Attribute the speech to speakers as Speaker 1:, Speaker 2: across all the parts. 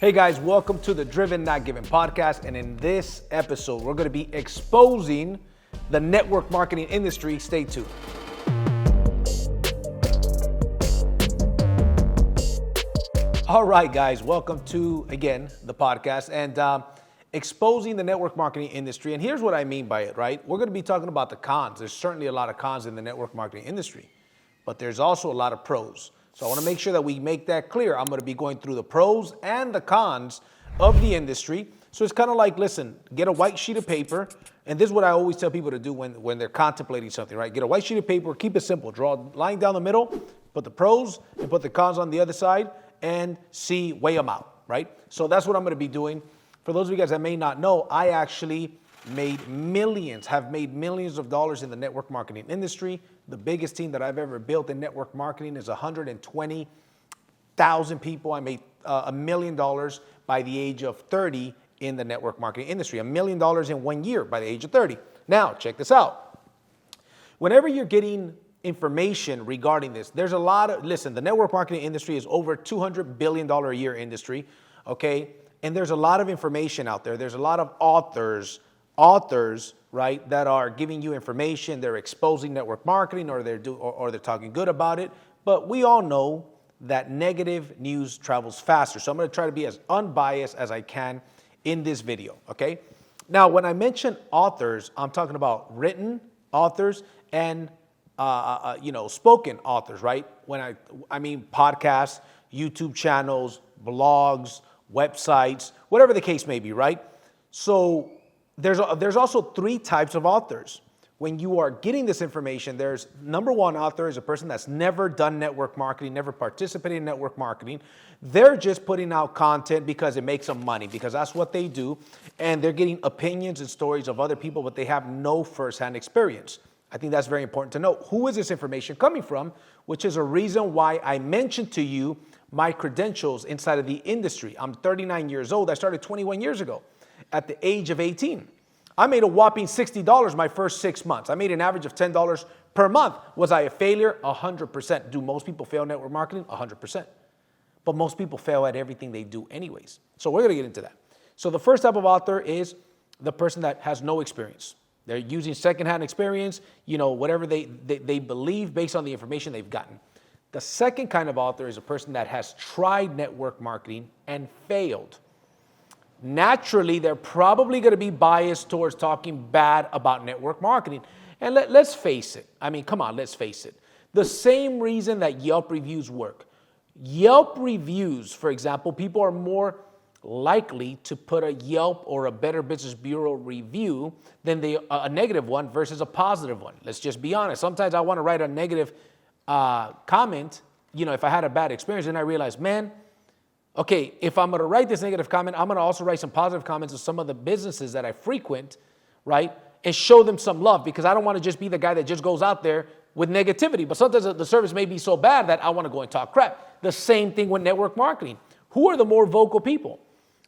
Speaker 1: Hey guys, welcome to the Driven Not Given podcast. And in this episode, we're going to be exposing the network marketing industry. Stay tuned. All right, guys, welcome to, again, the podcast and exposing the network marketing industry. And here's what I mean by it, right? We're going to be talking about the cons. There's certainly a lot of cons in the network marketing industry, but there's also a lot of pros. So I want to make sure that we make that clear. I'm going to be going through the pros and the cons of the industry. So it's kind of like, listen, get a white sheet of paper. And this is what I always tell people to do when they're contemplating something, right? Get a white sheet of paper, keep it simple. Draw a line down the middle, put the pros and put the cons on the other side and weigh them out, right? So that's what I'm going to be doing. For those of you guys that may not know, I actually have made millions of dollars in the network marketing industry. The biggest team that I've ever built in network marketing is 120,000 people. I made $1 million by the age of 30 in the network marketing industry. $1 million in 1 year by the age of 30. Now, check this out. Whenever you're getting information regarding this, there's a lot of, listen, the network marketing industry is over $200 billion a year industry, okay? And there's a lot of information out there. There's a lot of authors, right, that are giving you information. They're exposing network marketing or they're talking good about it. But we all know that negative news travels faster. So I'm going to try to be as unbiased as I can in this video, okay? Now, when I mention authors, I'm talking about written authors and spoken authors, right? When I mean podcasts, YouTube channels, blogs, websites, whatever the case may be, right? So there's also three types of authors. When you are getting this information, there's number one author is a person that's never done network marketing, never participated in network marketing. They're just putting out content because it makes them money, because that's what they do. And they're getting opinions and stories of other people, but they have no firsthand experience. I think that's very important to know. Who is this information coming from? Which is a reason why I mentioned to you my credentials inside of the industry. I'm 39 years old. I started 21 years ago. At the age of 18, I made a whopping $60 my first 6 months. I made an average of $10 per month. Was I a failure? 100%. Do most people fail network marketing? 100%. But most people fail at everything they do anyways. So we're going to get into that. So the first type of author is the person that has no experience. They're using secondhand experience, whatever they believe based on the information they've gotten. The second kind of author is a person that has tried network marketing and failed. Naturally, they're probably going to be biased towards talking bad about network marketing. And let's face it. I mean, come on, let's face it. The same reason that Yelp reviews work. Yelp reviews, for example, people are more likely to put a Yelp or a Better Business Bureau review than a negative one versus a positive one. Let's just be honest. Sometimes I want to write a negative comment, if I had a bad experience, and I realize, man, okay, if I'm going to write this negative comment, I'm going to also write some positive comments of some of the businesses that I frequent, right? And show them some love, because I don't want to just be the guy that just goes out there with negativity. But sometimes the service may be so bad that I want to go and talk crap. The same thing with network marketing. Who are the more vocal people?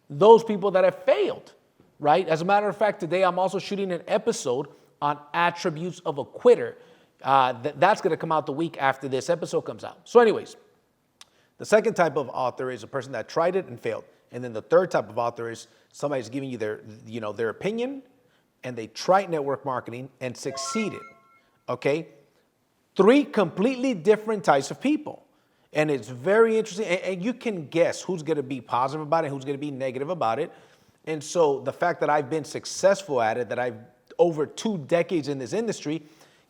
Speaker 1: Those people that have failed, right? As a matter of fact, today I'm also shooting an episode on attributes of a quitter. That's going to come out the week after this episode comes out. So anyways, the second type of author is a person that tried it and failed. And then the third type of author is somebody's giving you their opinion, and they tried network marketing and succeeded. Okay? Three completely different types of people. And it's very interesting. And you can guess who's going to be positive about it, who's going to be negative about it. And so the fact that I've been successful at it, that I've over 2 decades in this industry,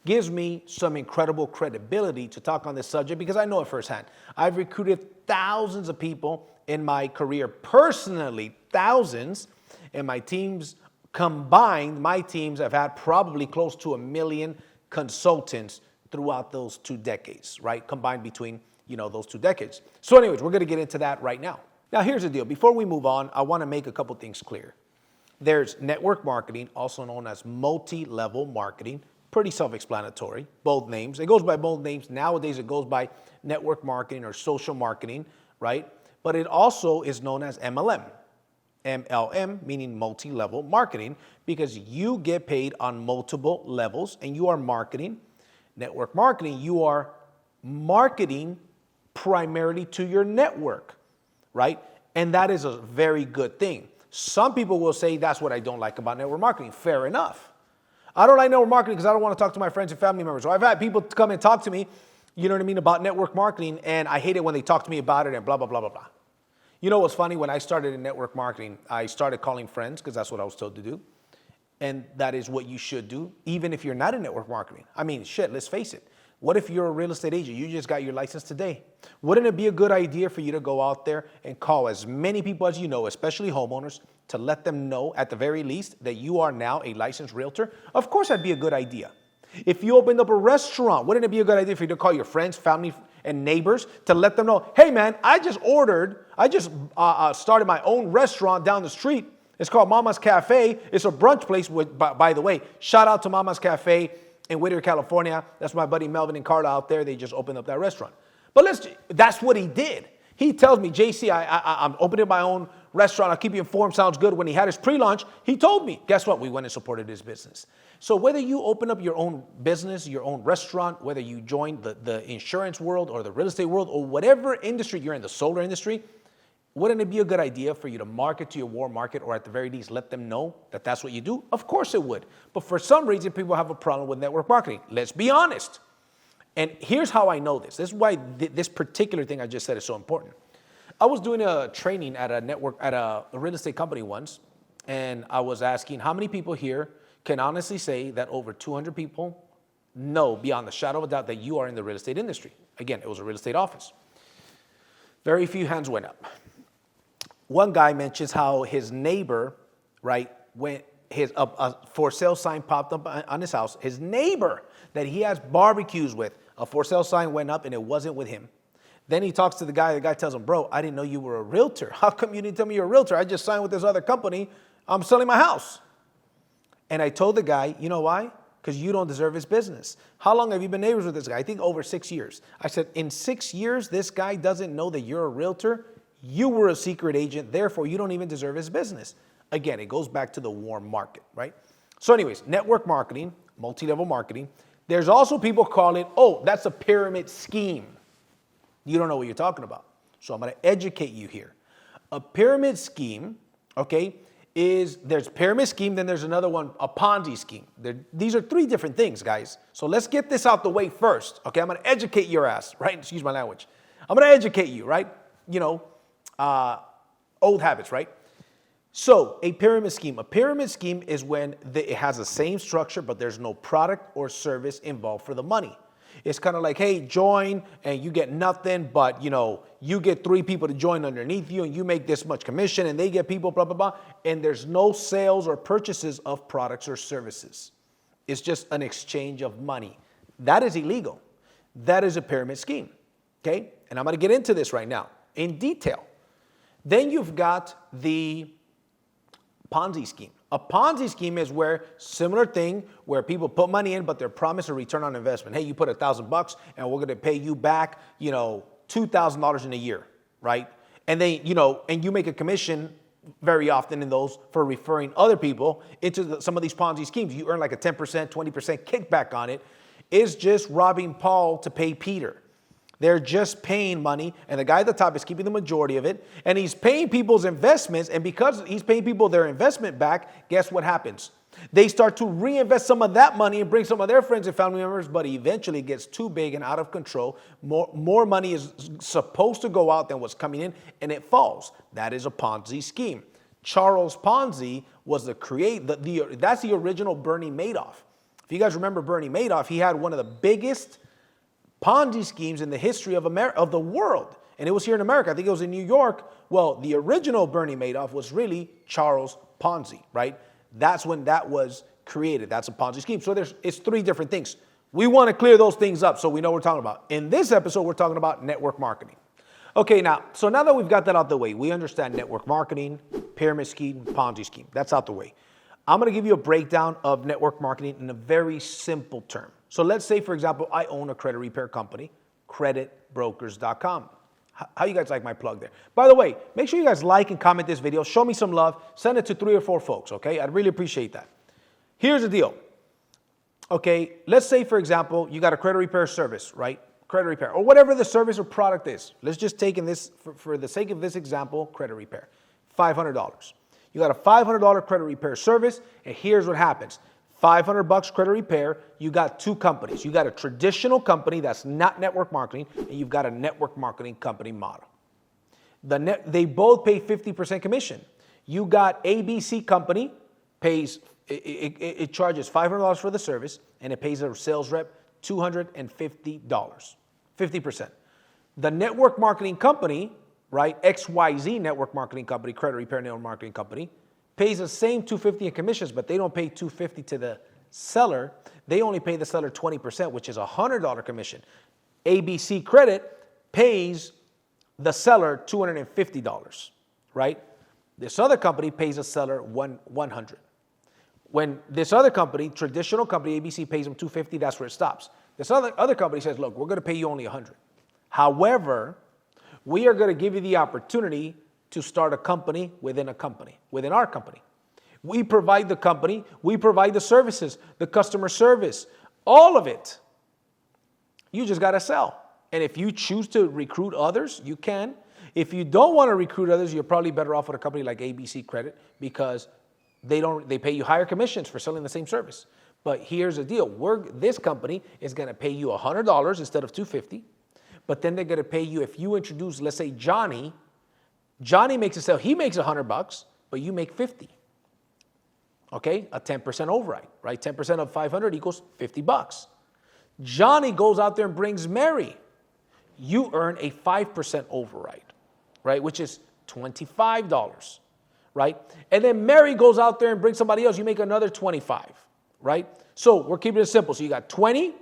Speaker 1: gives me some incredible credibility to talk on this subject, because I know it firsthand. I've recruited thousands of people in my career, personally, thousands, and my teams combined, have had probably close to 1 million consultants throughout those 2 decades, right? Combined between, those 2 decades. So anyways, we're going to get into that right now. Now, here's the deal. Before we move on, I want to make a couple things clear. There's network marketing, also known as multi-level marketing. Pretty self-explanatory, both names. It goes by both names. Nowadays, it goes by network marketing or social marketing, right? But it also is known as MLM. MLM, meaning multi-level marketing, because you get paid on multiple levels and you are marketing. Network marketing, you are marketing primarily to your network, right? And that is a very good thing. Some people will say that's what I don't like about network marketing. Fair enough. I don't like network marketing because I don't want to talk to my friends and family members. So I've had people come and talk to me, you know what I mean, about network marketing, and I hate it when they talk to me about it and blah, blah, blah, blah, blah. You know what's funny? When I started in network marketing, I started calling friends because that's what I was told to do. And that is what you should do, even if you're not in network marketing. I mean, shit, let's face it. What if you're a real estate agent? You just got your license today. Wouldn't it be a good idea for you to go out there and call as many people as you know, especially homeowners, to let them know at the very least that you are now a licensed realtor? Of course, that'd be a good idea. If you opened up a restaurant, wouldn't it be a good idea for you to call your friends, family, and neighbors to let them know, hey man, I just started my own restaurant down the street. It's called Mama's Cafe. It's a brunch place. By the way, shout out to Mama's Cafe in Whittier, California. That's my buddy Melvin and Carla out there. They just opened up that restaurant. But that's what he did. He tells me, JC, I'm opening my own restaurant. I'll keep you informed. Sounds good. When he had his pre-launch, he told me, guess what? We went and supported his business. So whether you open up your own business, your own restaurant, whether you join the insurance world or the real estate world or whatever industry you're in, the solar industry, wouldn't it be a good idea for you to market to your warm market, or at the very least let them know that that's what you do? Of course it would. But for some reason, people have a problem with network marketing. Let's be honest. And here's how I know this. This is why this particular thing I just said is so important. I was doing a training at a real estate company once, and I was asking how many people here can honestly say that over 200 people know beyond the shadow of a doubt that you are in the real estate industry. Again, it was a real estate office. Very few hands went up. One guy mentions how his neighbor, right, when a for sale sign popped up on his house, his neighbor that he has barbecues with, a for sale sign went up and it wasn't with him. Then he talks to the guy tells him, bro, I didn't know you were a realtor. How come you didn't tell me you're a realtor? I just signed with this other company. I'm selling my house. And I told the guy, you know why? Because you don't deserve his business. How long have you been neighbors with this guy? I think over 6 years. I said, in 6 years, this guy doesn't know that you're a realtor. You were a secret agent, therefore you don't even deserve his business. Again, it goes back to the warm market, right? So anyways, network marketing, multi-level marketing. There's also people call it, oh, that's a pyramid scheme. You don't know what you're talking about. So I'm going to educate you here. A pyramid scheme, okay, there's pyramid scheme, then there's another one, a Ponzi scheme. These are three different things, guys. So let's get this out the way first, okay? I'm going to educate your ass, right? Excuse my language. I'm going to educate you, right? You know, old habits, right? So a pyramid scheme. A pyramid scheme is when it has the same structure, but there's no product or service involved for the money. It's kind of like, hey, join and you get nothing, but you get 3 people to join underneath you and you make this much commission and they get people, blah, blah, blah. And there's no sales or purchases of products or services. It's just an exchange of money. That is illegal. That is a pyramid scheme, okay? And I'm going to get into this right now in detail. Then you've got the Ponzi scheme. A Ponzi scheme is where similar thing where people put money in, but they're promised a return on investment. Hey, you put $1,000 and we're going to pay you back, $2,000 in a year, right? And then, and you make a commission very often in those for referring other people into some of these Ponzi schemes. You earn like a 10%, 20% kickback on it. It's just robbing Paul to pay Peter. They're just paying money, and the guy at the top is keeping the majority of it, and he's paying people's investments, and because he's paying people their investment back, guess what happens? They start to reinvest some of that money and bring some of their friends and family members, but eventually it gets too big and out of control. More money is supposed to go out than what's coming in, and it falls. That is a Ponzi scheme. Charles Ponzi was that's the original Bernie Madoff. If you guys remember Bernie Madoff, he had one of the biggest Ponzi schemes in the history of the world. And it was here in America. I think it was in New York. Well, the original Bernie Madoff was really Charles Ponzi, right? That's when that was created. That's a Ponzi scheme. So it's 3 different things. We want to clear those things up so we know what we're talking about. In this episode, we're talking about network marketing. Okay, now that we've got that out the way, we understand network marketing, pyramid scheme, Ponzi scheme. That's out the way. I'm going to give you a breakdown of network marketing in a very simple term. So let's say, for example, I own a credit repair company, creditbrokers.com. How you guys like my plug there? By the way, make sure you guys like and comment this video. Show me some love. Send it to 3 or 4 folks, okay? I'd really appreciate that. Here's the deal. Okay, let's say, for example, you got a credit repair service, right? credit repair, or whatever the service or product is. Let's just take in this, for the sake of this example, credit repair, $500. You got a $500 credit repair service, and here's what happens. $500 credit repair, you got two companies. You got a traditional company that's not network marketing, and you've got a network marketing company model. They both pay 50% commission. You got ABC company, it charges $500 for the service, and it pays a sales rep $250, 50%. The network marketing company, right, XYZ network marketing company, credit repair network marketing company, pays the same $250 in commissions, but they don't pay $250 to the seller. They only pay the seller 20%, which is a $100 commission. ABC Credit pays the seller $250, right? This other company pays the seller $100. When this other company, traditional company, ABC, pays them $250, that's where it stops. This other company says, look, we're going to pay you only $100. However, we are going to give you the opportunity to start a company, within our company. We provide the company, we provide the services, the customer service, all of it. You just got to sell. And if you choose to recruit others, you can. If you don't want to recruit others, you're probably better off with a company like ABC Credit, because they pay you higher commissions for selling the same service. But here's the deal. This company is going to pay you $100 instead of $250. But then they're going to pay you, if you introduce, let's say, Johnny makes a sale. He makes $100, but you make $50. Okay, a 10% override, right? 10% of 500 equals $50. Johnny goes out there and brings Mary. You earn a 5% override, right? Which is $25, right? And then Mary goes out there and brings somebody else. You make another 25, right? So we're keeping it simple. So you got 20,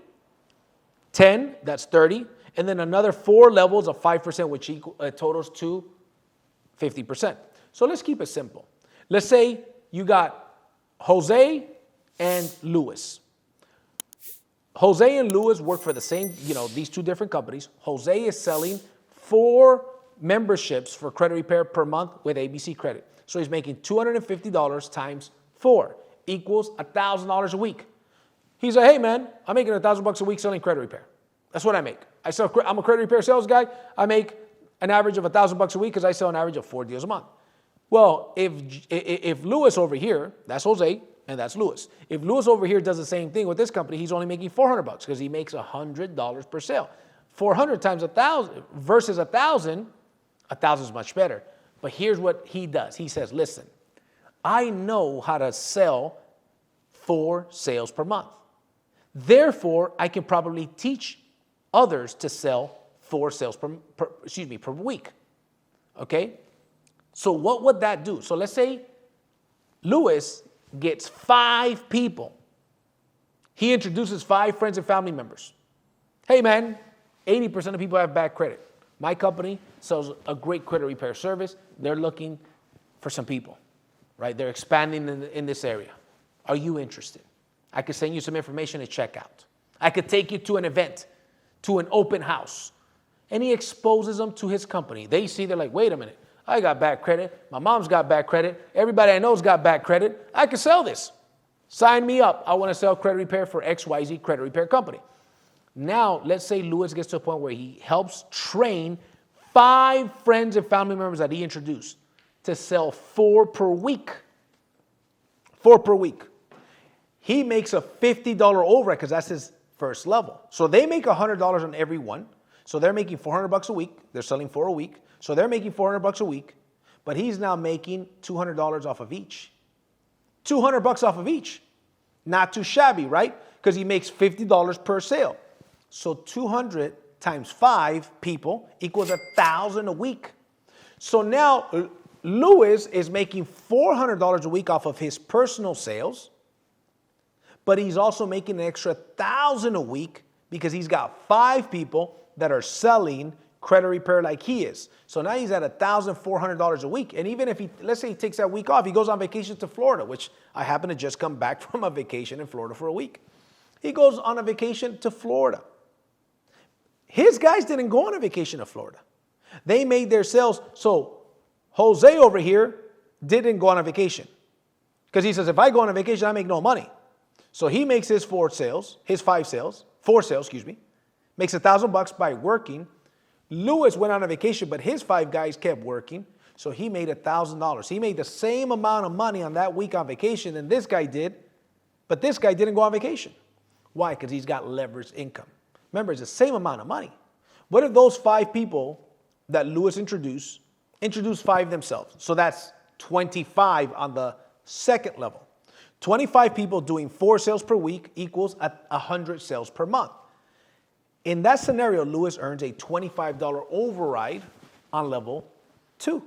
Speaker 1: 10, that's 30, and then another 4 levels of 5%, which totals to 50%. So let's keep it simple. Let's say you got Jose and Luis. Jose and Luis work for the same, these two different companies. Jose is selling 4 memberships for credit repair per month with ABC Credit. So he's making $250 times 4 equals $1,000 a week. He's like, hey man, I'm making $1,000 a week selling credit repair. That's what I make. I'm a credit repair sales guy. I make an average of $1,000 a week because I sell an average of 4 deals a month. Well, if Luis over here, that's Jose and that's Luis. If Luis over here does the same thing with this company, he's only making $400 because he makes $100 per sale. 400 times 1,000 versus 1,000, 1,000 is much better. But here's what he does. He says, listen, I know how to sell 4 sales per month. Therefore, I can probably teach others to sell 4 sales per week. Okay? So what would that do? So let's say Luis gets 5 people. He introduces 5 friends and family members. Hey man, 80% of people have bad credit. My company sells a great credit repair service. They're looking for some people, right? They're expanding in this area. Are you interested? I could send you some information to check out. I could take you to an event, to an open house. And he exposes them to his company. They see, they're like, wait a minute. I got bad credit. My mom's got bad credit. Everybody I know's got bad credit. I can sell this. Sign me up. I want to sell credit repair for XYZ credit repair company. Now, let's say Luis gets to a point where he helps train 5 friends and family members that he introduced to sell 4 per week. 4 per week. He makes a $50 override because that's his first level. So they make $100 on every one. So they're making $400 a week. They're selling 4 a week. So they're making $400 a week, but he's now making $200 off of each. $200 off of each. Not too shabby, right? Because he makes $50 per sale. So 200 times 5 people equals $1,000 a week. So now Luis is making $400 a week off of his personal sales, but he's also making an extra $1,000 a week because he's got 5 people that are selling credit repair like he is. So now he's at $1,400 a week. And even if let's say he takes that week off, he goes on vacation to Florida, which I happen to just come back from a vacation in Florida for a week. He goes on a vacation to Florida. His guys didn't go on a vacation to Florida. They made their sales. So Jose over here didn't go on a vacation because he says, if I go on a vacation, I make no money. So he makes his 4 sales, makes $1,000 by working. Lewis went on a vacation, but his 5 guys kept working. So he made $1,000. He made the same amount of money on that week on vacation than this guy did, but this guy didn't go on vacation. Why? Because he's got leveraged income. Remember, it's the same amount of money. What if those 5 people that Lewis introduced 5 themselves? So that's 25 on the second level. 25 people doing 4 sales per week equals 100 sales per month. In that scenario, Lewis earns a $25 override on level 2.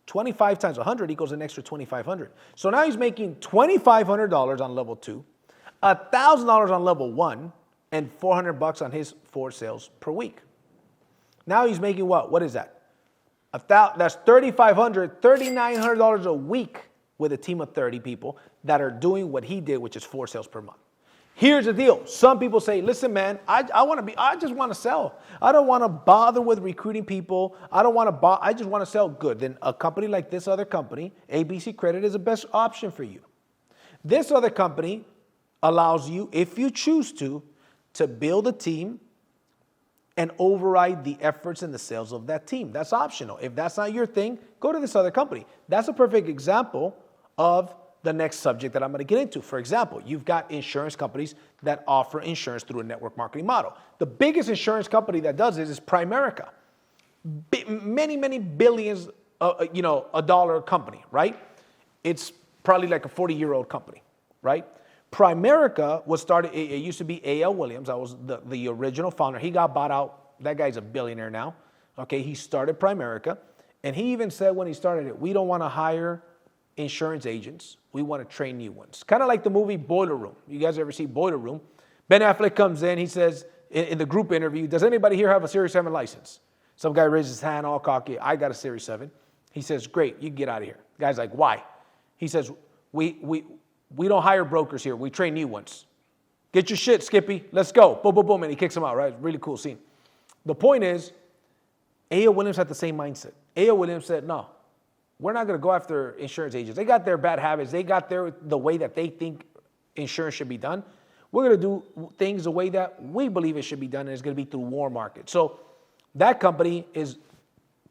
Speaker 1: 25 times 100 equals an extra $2,500. So now he's making $2,500 on level 2, $1,000 on level 1, and $400 on his 4 sales per week. Now he's making what? What is that? That's $3,500, $3,900 a week with a team of 30 people that are doing what he did, which is 4 sales per month. Here's the deal. Some people say, listen, man, I just want to sell. I don't want to bother with recruiting people. I just want to sell. Good. Then a company like this other company, ABC Credit, is the best option for you. This other company allows you, if you choose to build a team and override the efforts and the sales of that team. That's optional. If that's not your thing, go to this other company. That's a perfect example of the next subject that I'm going to get into. For example, you've got insurance companies that offer insurance through a network marketing model. The biggest insurance company that does this is Primerica. Many billions, a dollar company, right? It's probably like a 40-year-old company, right? Primerica was started, it used to be A.L. Williams. That was the original founder. He got bought out. That guy's a billionaire now. Okay, he started Primerica. And he even said when he started it, we don't want to hire insurance agents. We want to train new ones. Kind of like the movie Boiler Room. You guys ever see Boiler Room? Ben Affleck comes in. He says in the group interview, does anybody here have a Series 7 license? Some guy raises his hand all cocky. I got a Series 7. He says, great, you can get out of here. The guy's like, why? He says, we don't hire brokers here. We train new ones. Get your shit, Skippy. Let's go. Boom, boom, boom. And he kicks him out, right? Really cool scene. The point is, A.L. Williams had the same mindset. A.L. Williams said, no, we're not going to go after insurance agents. They got their bad habits. They got the way that they think insurance should be done. We're going to do things the way that we believe it should be done, and it's going to be through warm market. So that company is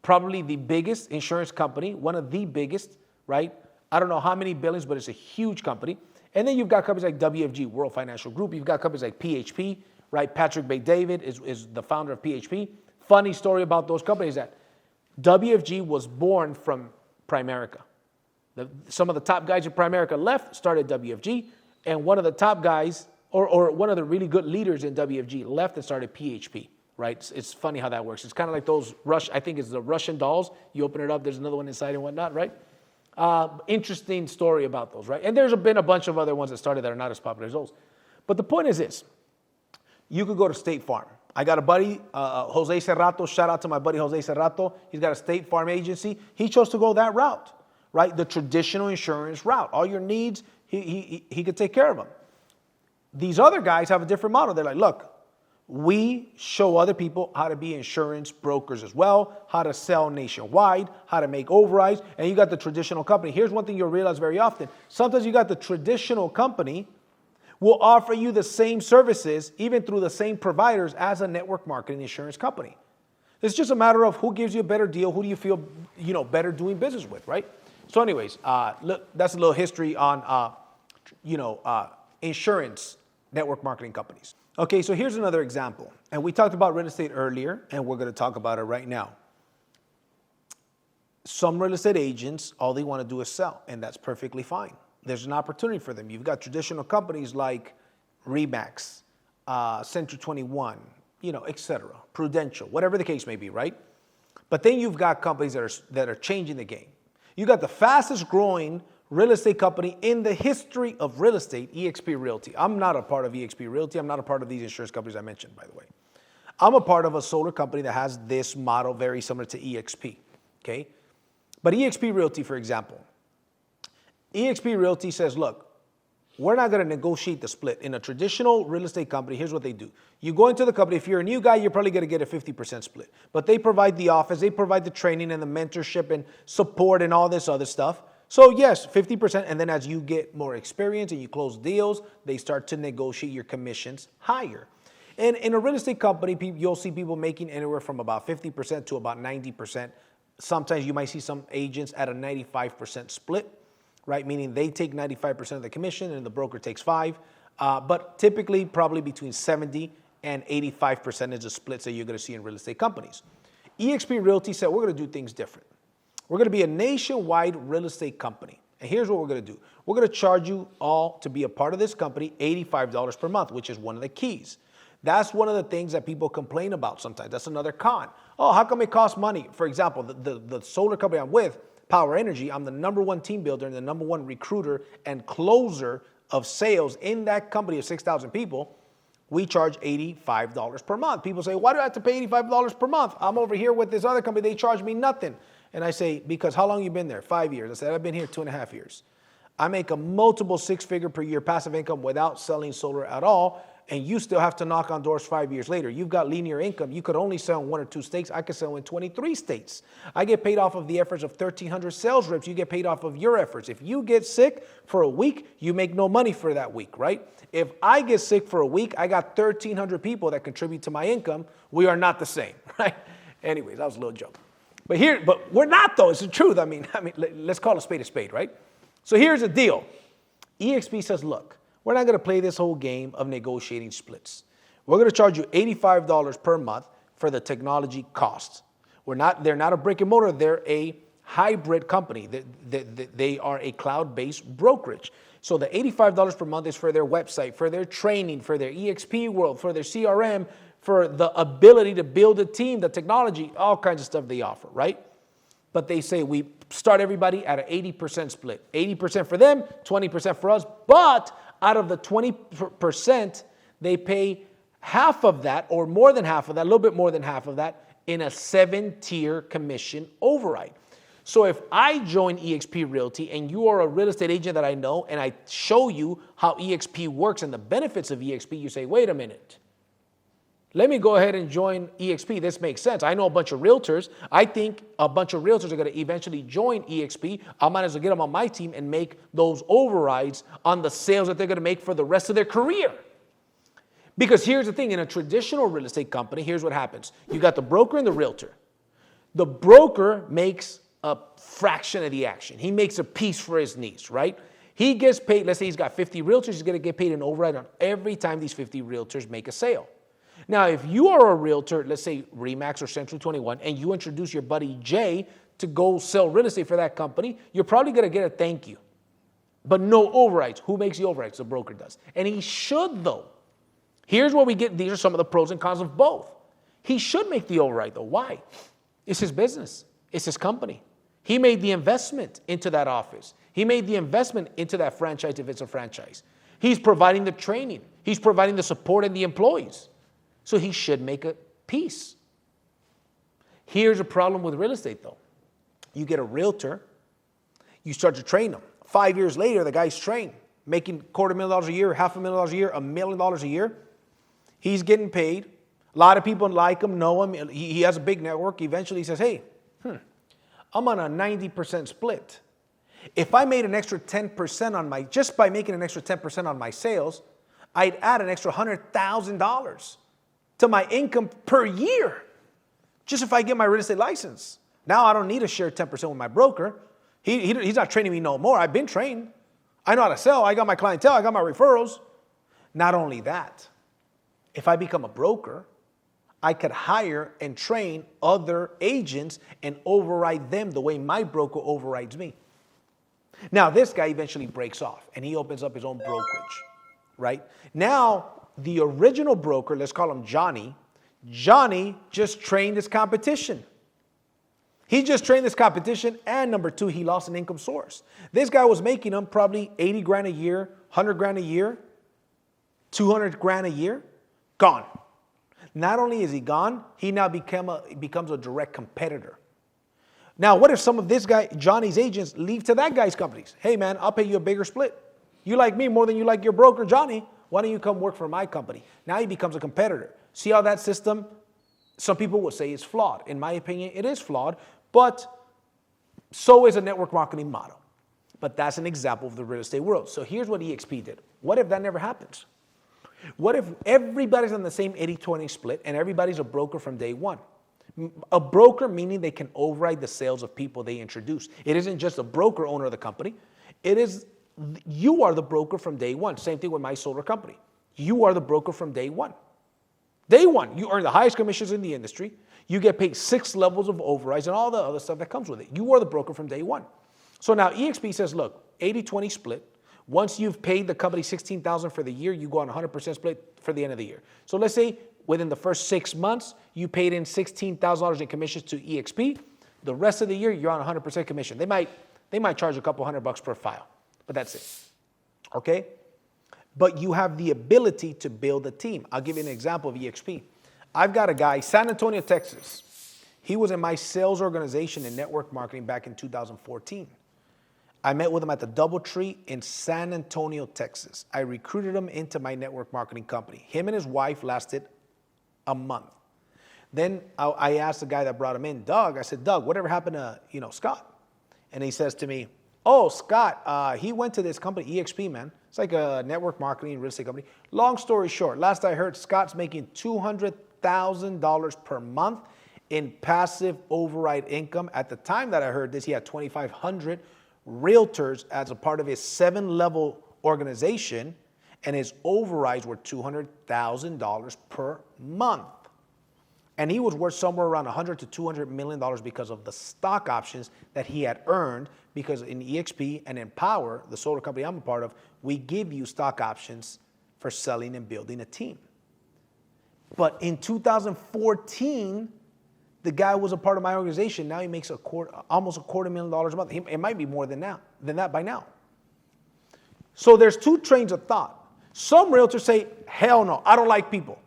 Speaker 1: probably the biggest insurance company, one of the biggest, right? I don't know how many billions, but it's a huge company. And then you've got companies like WFG, World Financial Group. You've got companies like PHP, right? Patrick Bet-David is the founder of PHP. Funny story about those companies that WFG was born from Primerica. Some of the top guys in Primerica left, started WFG, and one of the top guys, or one of the really good leaders in WFG left and started PHP, right? It's funny how that works. It's kind of like those I think it's the Russian dolls. You open it up, there's another one inside and whatnot, right? Interesting story about those, right? And there's been a bunch of other ones that started that are not as popular as those. But the point is this. You could go to State Farm. I got a buddy, Jose Cerrato. Shout out to my buddy Jose Cerrato. He's got a State Farm agency. He chose to go that route, right? The traditional insurance route. All your needs, he could take care of them. These other guys have a different model. They're like, look, we show other people how to be insurance brokers as well, how to sell nationwide, how to make overrides, and you got the traditional company. Here's one thing you'll realize very often. Sometimes you got the traditional company will offer you the same services, even through the same providers as a network marketing insurance company. It's just a matter of who gives you a better deal, who do you feel better doing business with, right? So anyways, look, that's a little history on insurance network marketing companies. Okay, so here's another example. And we talked about real estate earlier, and we're going to talk about it right now. Some real estate agents, all they want to do is sell, and that's perfectly fine. There's an opportunity for them. You've got traditional companies like Remax, Century 21, etc., Prudential, whatever the case may be, right? But then you've got companies that are changing the game. You got the fastest growing real estate company in the history of real estate, eXp Realty. I'm not a part of eXp Realty. I'm not a part of these insurance companies I mentioned, by the way. I'm a part of a solar company that has this model very similar to eXp, okay? But eXp Realty, for example, eXp Realty says, look, we're not going to negotiate the split. In a traditional real estate company, here's what they do. You go into the company. If you're a new guy, you're probably going to get a 50% split. But they provide the office. They provide the training and the mentorship and support and all this other stuff. So yes, 50%. And then as you get more experience and you close deals, they start to negotiate your commissions higher. And in a real estate company, you'll see people making anywhere from about 50% to about 90%. Sometimes you might see some agents at a 95% split, right? Meaning they take 95% of the commission and the broker takes 5%. But typically, probably between 70 and 85% is the splits that you're going to see in real estate companies. eXp Realty said, we're going to do things different. We're going to be a nationwide real estate company. And here's what we're going to do. We're going to charge you all to be a part of this company $85 per month, which is one of the keys. That's one of the things that people complain about sometimes. That's another con. Oh, how come it costs money? For example, the solar company I'm with, Power Energy, I'm the #1 team builder and the #1 recruiter and closer of sales in that company of 6,000 people. We charge $85 per month. People say, why do I have to pay $85 per month? I'm over here with this other company. They charge me nothing. And I say, because how long you been there? 5 years. I said, I've been here 2.5 years. I make a multiple 6-figure per year passive income without selling solar at all. And you still have to knock on doors 5 years later. You've got linear income. You could only sell in 1 or 2 states. I could sell in 23 states. I get paid off of the efforts of 1,300 sales reps. You get paid off of your efforts. If you get sick for a week, you make no money for that week, right? If I get sick for a week, I got 1,300 people that contribute to my income. We are not the same, right? Anyways, that was a little joke. But we're not though. It's the truth. I mean, let's call a spade, right? So here's the deal. eXp says, look, we're not going to play this whole game of negotiating splits. We're going to charge you $85 per month for the technology costs. They're not a brick and mortar. They're a hybrid company. They are a cloud-based brokerage. So the $85 per month is for their website, for their training, for their eXp world, for their CRM, for the ability to build a team, the technology, all kinds of stuff they offer, right? But they say we start everybody at an 80% split. 80% for them, 20% for us. But out of the 20%, they pay half of that or more than half of that, a little bit more than half of that in a 7-tier commission override. So if I join eXp Realty and you are a real estate agent that I know and I show you how eXp works and the benefits of eXp, you say, wait a minute. Let me go ahead and join eXp. This makes sense. I know a bunch of realtors. I think a bunch of realtors are going to eventually join eXp. I might as well get them on my team and make those overrides on the sales that they're going to make for the rest of their career. Because here's the thing. In a traditional real estate company, here's what happens. You got the broker and the realtor. The broker makes a fraction of the action. He makes a piece for his niche, right? He gets paid. Let's say he's got 50 realtors. He's going to get paid an override on every time these 50 realtors make a sale. Now, if you are a realtor, let's say Remax or Century 21, and you introduce your buddy Jay to go sell real estate for that company, you're probably going to get a thank you. But no overrides. Who makes the overrides? The broker does. And he should, though. Here's where we get, these are some of the pros and cons of both. He should make the override, though. Why? It's his business. It's his company. He made the investment into that office. He made the investment into that franchise if it's a franchise. He's providing the training. He's providing the support and the employees. So he should make a piece. Here's a problem with real estate, though. You get a realtor, you start to train them. 5 years later, the guy's trained, making $250,000 a year, $500,000 a year, $1 million a year. He's getting paid. A lot of people like him, know him. He has a big network. Eventually, he says, hey, I'm on a 90% split. If I made an extra 10% on just by making an extra 10% on my sales, I'd add an extra $100,000 to my income per year, just if I get my real estate license. Now I don't need to share 10% with my broker. He's not training me no more. I've been trained. I know how to sell. I got my clientele. I got my referrals. Not only that, if I become a broker, I could hire and train other agents and override them the way my broker overrides me. Now, this guy eventually breaks off and he opens up his own brokerage, right? Now, the original broker, let's call him Johnny, just trained his competition. He just trained this competition, and number two, he lost an income source. This guy was making him probably 80 grand a year, 100 grand a year, 200 grand a year, gone. Not only is he gone, he now becomes a direct competitor. Now, what if some of this guy, Johnny's agents, leave to that guy's companies? Hey, man, I'll pay you a bigger split. You like me more than you like your broker, Johnny. Why don't you come work for my company? Now he becomes a competitor. See how that system, some people would say, is flawed. In my opinion, it is flawed, but so is a network marketing model. But that's an example of the real estate world. So here's what eXp did. What if that never happens? What if everybody's on the same 80-20 split and everybody's a broker from day one? A broker meaning they can override the sales of people they introduce. It isn't just a broker owner of the company. It is, you are the broker from day one. Same thing with my solar company. You are the broker from day one. Day one, you earn the highest commissions in the industry. You get paid 6 levels of overrides and all the other stuff that comes with it. You are the broker from day one. So now EXP says, look, 80-20 split. Once you've paid the company $16,000 for the year, you go on 100% split for the end of the year. So let's say within the first 6 months, you paid in $16,000 in commissions to EXP. The rest of the year, you're on 100% commission. They might charge a couple $100 per file, but that's it. Okay? But you have the ability to build a team. I'll give you an example of EXP. I've got a guy, San Antonio, Texas. He was in my sales organization in network marketing back in 2014. I met with him at the DoubleTree in San Antonio, Texas. I recruited him into my network marketing company. Him and his wife lasted a month. Then I asked the guy that brought him in, Doug, I said, Doug, whatever happened to, Scott? And he says to me, oh, Scott, he went to this company, EXP, man. It's like a network marketing real estate company. Long story short, last I heard, Scott's making $200,000 per month in passive override income. At the time that I heard this, he had 2,500 realtors as a part of his 7-level organization, and his overrides were $200,000 per month. And he was worth somewhere around $100 to $200 million because of the stock options that he had earned, because in EXP and in Power, the solar company I'm a part of, we give you stock options for selling and building a team. But in 2014, the guy was a part of my organization. Now he makes almost $250,000 a month. It might be more than that by now. So there's 2 trains of thought. Some realtors say, hell no, I don't like people.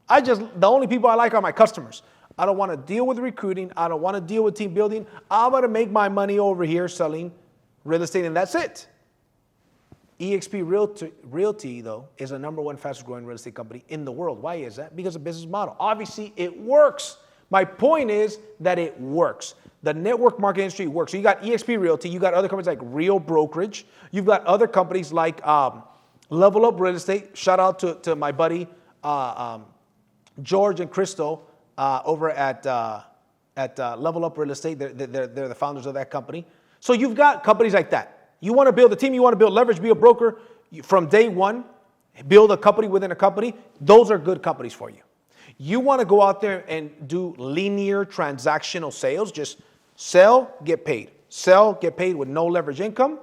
Speaker 1: The only people I like are my customers. I don't want to deal with recruiting. I don't want to deal with team building. I'm going to make my money over here selling real estate, and that's it. EXP Realty, though, is the #1 fastest growing real estate company in the world. Why is that? Because of business model. Obviously, it works. My point is that it works. The network marketing industry works. So you got EXP Realty. You got other companies like Real Brokerage. You've got other companies like Level Up Real Estate. Shout out to my buddy George and Crystal over at Level Up Real Estate. They're the founders of that company. So you've got companies like that. You want to build a team, you want to build leverage, be a broker from day one, build a company within a company. Those are good companies for you. You want to go out there and do linear transactional sales, just sell, get paid. Sell, get paid with no leverage income,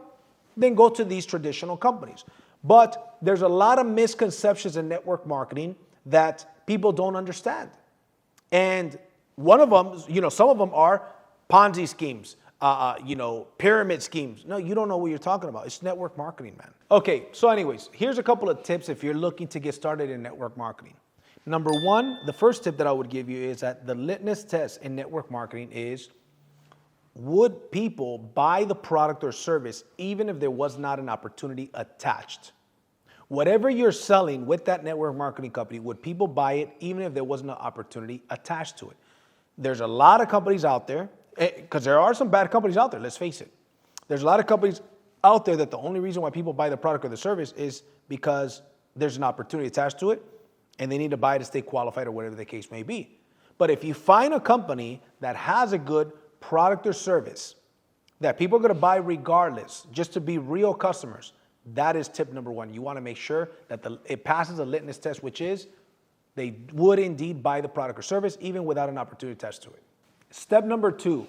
Speaker 1: then go to these traditional companies. But there's a lot of misconceptions in network marketing that people don't understand. And one of them, some of them are Ponzi schemes, pyramid schemes. No, you don't know what you're talking about. It's network marketing, man. Okay, so anyways, here's a couple of tips if you're looking to get started in network marketing. Number 1, the first tip that I would give you is that the litmus test in network marketing is, would people buy the product or service even if there was not an opportunity attached? Whatever you're selling with that network marketing company, would people buy it even if there wasn't an opportunity attached to it? There's a lot of companies out there, because there are some bad companies out there, let's face it. There's a lot of companies out there that the only reason why people buy the product or the service is because there's an opportunity attached to it, and they need to buy it to stay qualified or whatever the case may be. But if you find a company that has a good product or service that people are going to buy regardless, just to be real customers, that is tip number 1. You want to make sure that it passes a litmus test, which is they would indeed buy the product or service even without an opportunity attached to it. Tip number 2,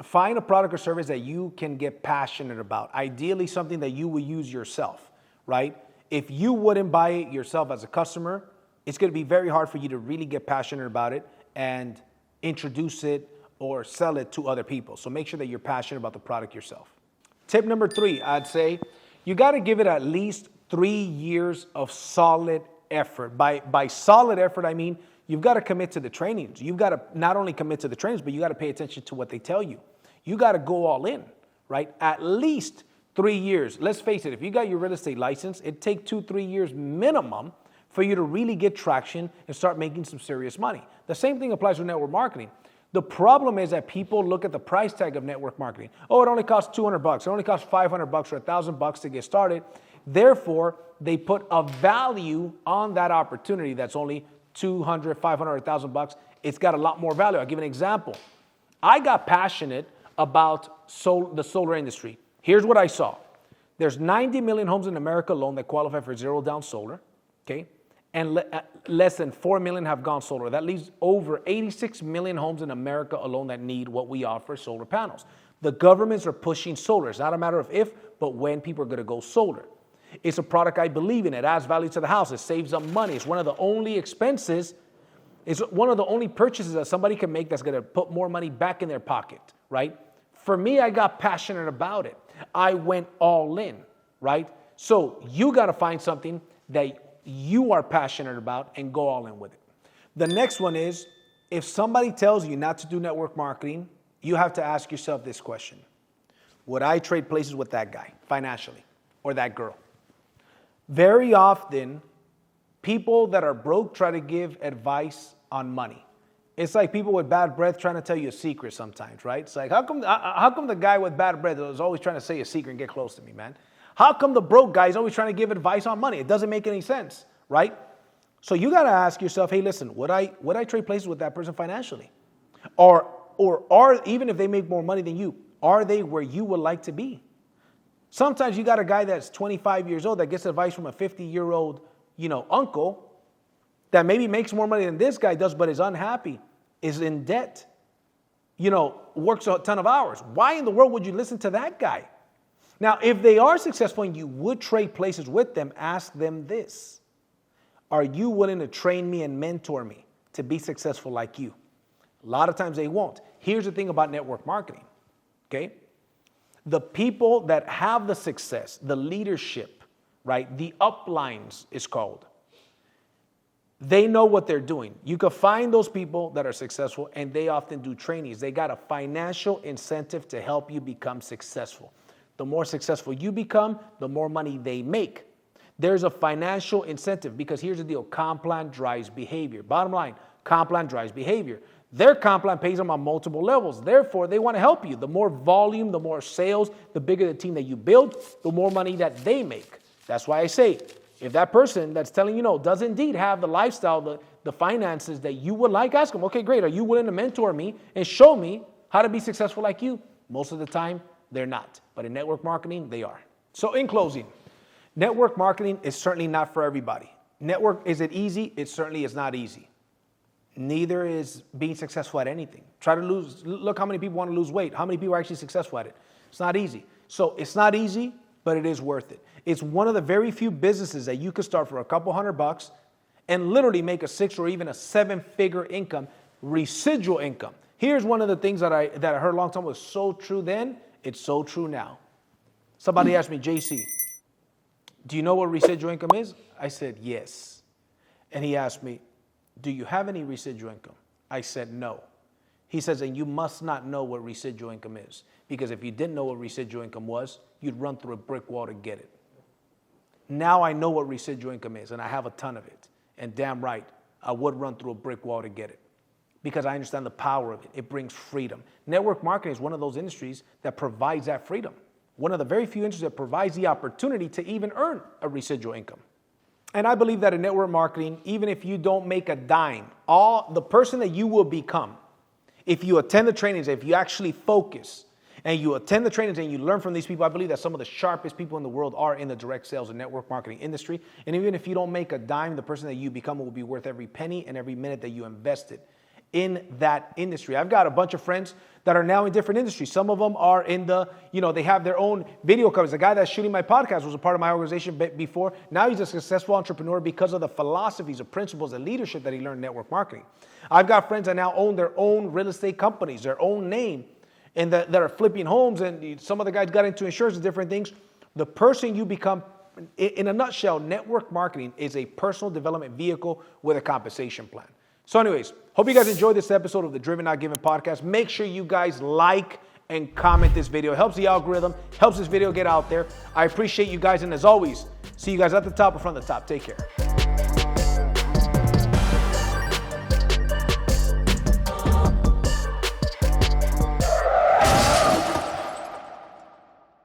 Speaker 1: find a product or service that you can get passionate about. Ideally, something that you will use yourself, right? If you wouldn't buy it yourself as a customer, it's going to be very hard for you to really get passionate about it and introduce it or sell it to other people. So make sure that you're passionate about the product yourself. Tip number 3, I'd say you got to give it at least 3 years of solid effort. By solid effort, I mean you've got to commit to the trainings. You've got to not only commit to the trainings, but you got to pay attention to what they tell you. You got to go all in, right? At least 3 years. Let's face it, if you got your real estate license, it'd take 2-3 years minimum for you to really get traction and start making some serious money. The same thing applies with network marketing. The problem is that people look at the price tag of network marketing. Oh, it only costs $200. It only costs $500 or $1,000 to get started. Therefore, they put a value on that opportunity that's only $200, $500, $1,000. It's got a lot more value. I'll give an example. I got passionate about the solar industry. Here's what I saw. There's 90 million homes in America alone that qualify for zero down solar, okay? And less than 4 million have gone solar. That leaves over 86 million homes in America alone that need what we offer, solar panels. The governments are pushing solar. It's not a matter of if, but when people are going to go solar. It's a product I believe in. It adds value to the house. It saves them money. It's one of the only expenses, it's one of the only purchases that somebody can make that's going to put more money back in their pocket, right? For me, I got passionate about it. I went all in, right? So you got to find something that you are passionate about and go all in with it. The next one is, if somebody tells you not to do network marketing, you have to ask yourself this question. Would I trade places with that guy financially or that girl? Very often, people that are broke try to give advice on money. It's like people with bad breath trying to tell you a secret sometimes, right? It's like, how come the guy with bad breath is always trying to say a secret and get close to me, man? How come the broke guy is always trying to give advice on money? It doesn't make any sense, right? So you got to ask yourself, hey, listen, would I trade places with that person financially? Or even if they make more money than you, are they where you would like to be? Sometimes you got a guy that's 25 years old that gets advice from a 50-year-old, uncle that maybe makes more money than this guy does, but is unhappy, is in debt, works a ton of hours. Why in the world would you listen to that guy? Now, if they are successful and you would trade places with them, ask them this. Are you willing to train me and mentor me to be successful like you? A lot of times they won't. Here's the thing about network marketing, okay? The people that have the success, the leadership, right? The uplines is called. They know what they're doing. You can find those people that are successful, and they often do trainings. They got a financial incentive to help you become successful. The more successful you become, the more money they make. There's a financial incentive because here's the deal. Comp plan drives behavior. Bottom line, comp plan drives behavior. Their comp plan pays them on multiple levels. Therefore, they want to help you. The more volume, the more sales, the bigger the team that you build, the more money that they make. That's why I say, if that person that's telling you no does indeed have the lifestyle, the finances that you would like, ask them, okay, great. Are you willing to mentor me and show me how to be successful like you? Most of the time, they're not. But in network marketing, they are. So in closing, network marketing is certainly not for everybody. Is it easy? It certainly is not easy. Neither is being successful at anything. Look how many people want to lose weight. How many people are actually successful at it? It's not easy. So it's not easy, but it is worth it. It's one of the very few businesses that you could start for a couple $100 and literally make a 6 or even a 7-figure income, residual income. Here's one of the things that I heard a long time was so true then, it's so true now. Somebody asked me, JC, do you know what residual income is? I said, yes. And he asked me, do you have any residual income? I said, no. He says, and you must not know what residual income is, because if you didn't know what residual income was, you'd run through a brick wall to get it. Now I know what residual income is, and I have a ton of it. And damn right, I would run through a brick wall to get it, because I understand the power of it. It brings freedom. Network marketing is one of those industries that provides that freedom. One of the very few industries that provides the opportunity to even earn a residual income. And I believe that in network marketing, even if you don't make a dime, the person that you will become, if you attend the trainings, if you actually focus, and you attend the trainings and you learn from these people, I believe that some of the sharpest people in the world are in the direct sales and network marketing industry. And even if you don't make a dime, the person that you become will be worth every penny and every minute that you invested in that industry. I've got a bunch of friends that are now in different industries. Some of them are in they have their own video companies. The guy that's shooting my podcast was a part of my organization before. Now he's a successful entrepreneur because of the philosophies, the principles, and leadership that he learned in network marketing. I've got friends that now own their own real estate companies, their own name, and that are flipping homes. And some of the guys got into insurance and different things. The person you become, in a nutshell, network marketing is a personal development vehicle with a compensation plan. So anyways, hope you guys enjoyed this episode of the Driven Not Given podcast. Make sure you guys like and comment this video. It helps the algorithm, helps this video get out there. I appreciate you guys. And as always, see you guys at the top or from the top. Take care.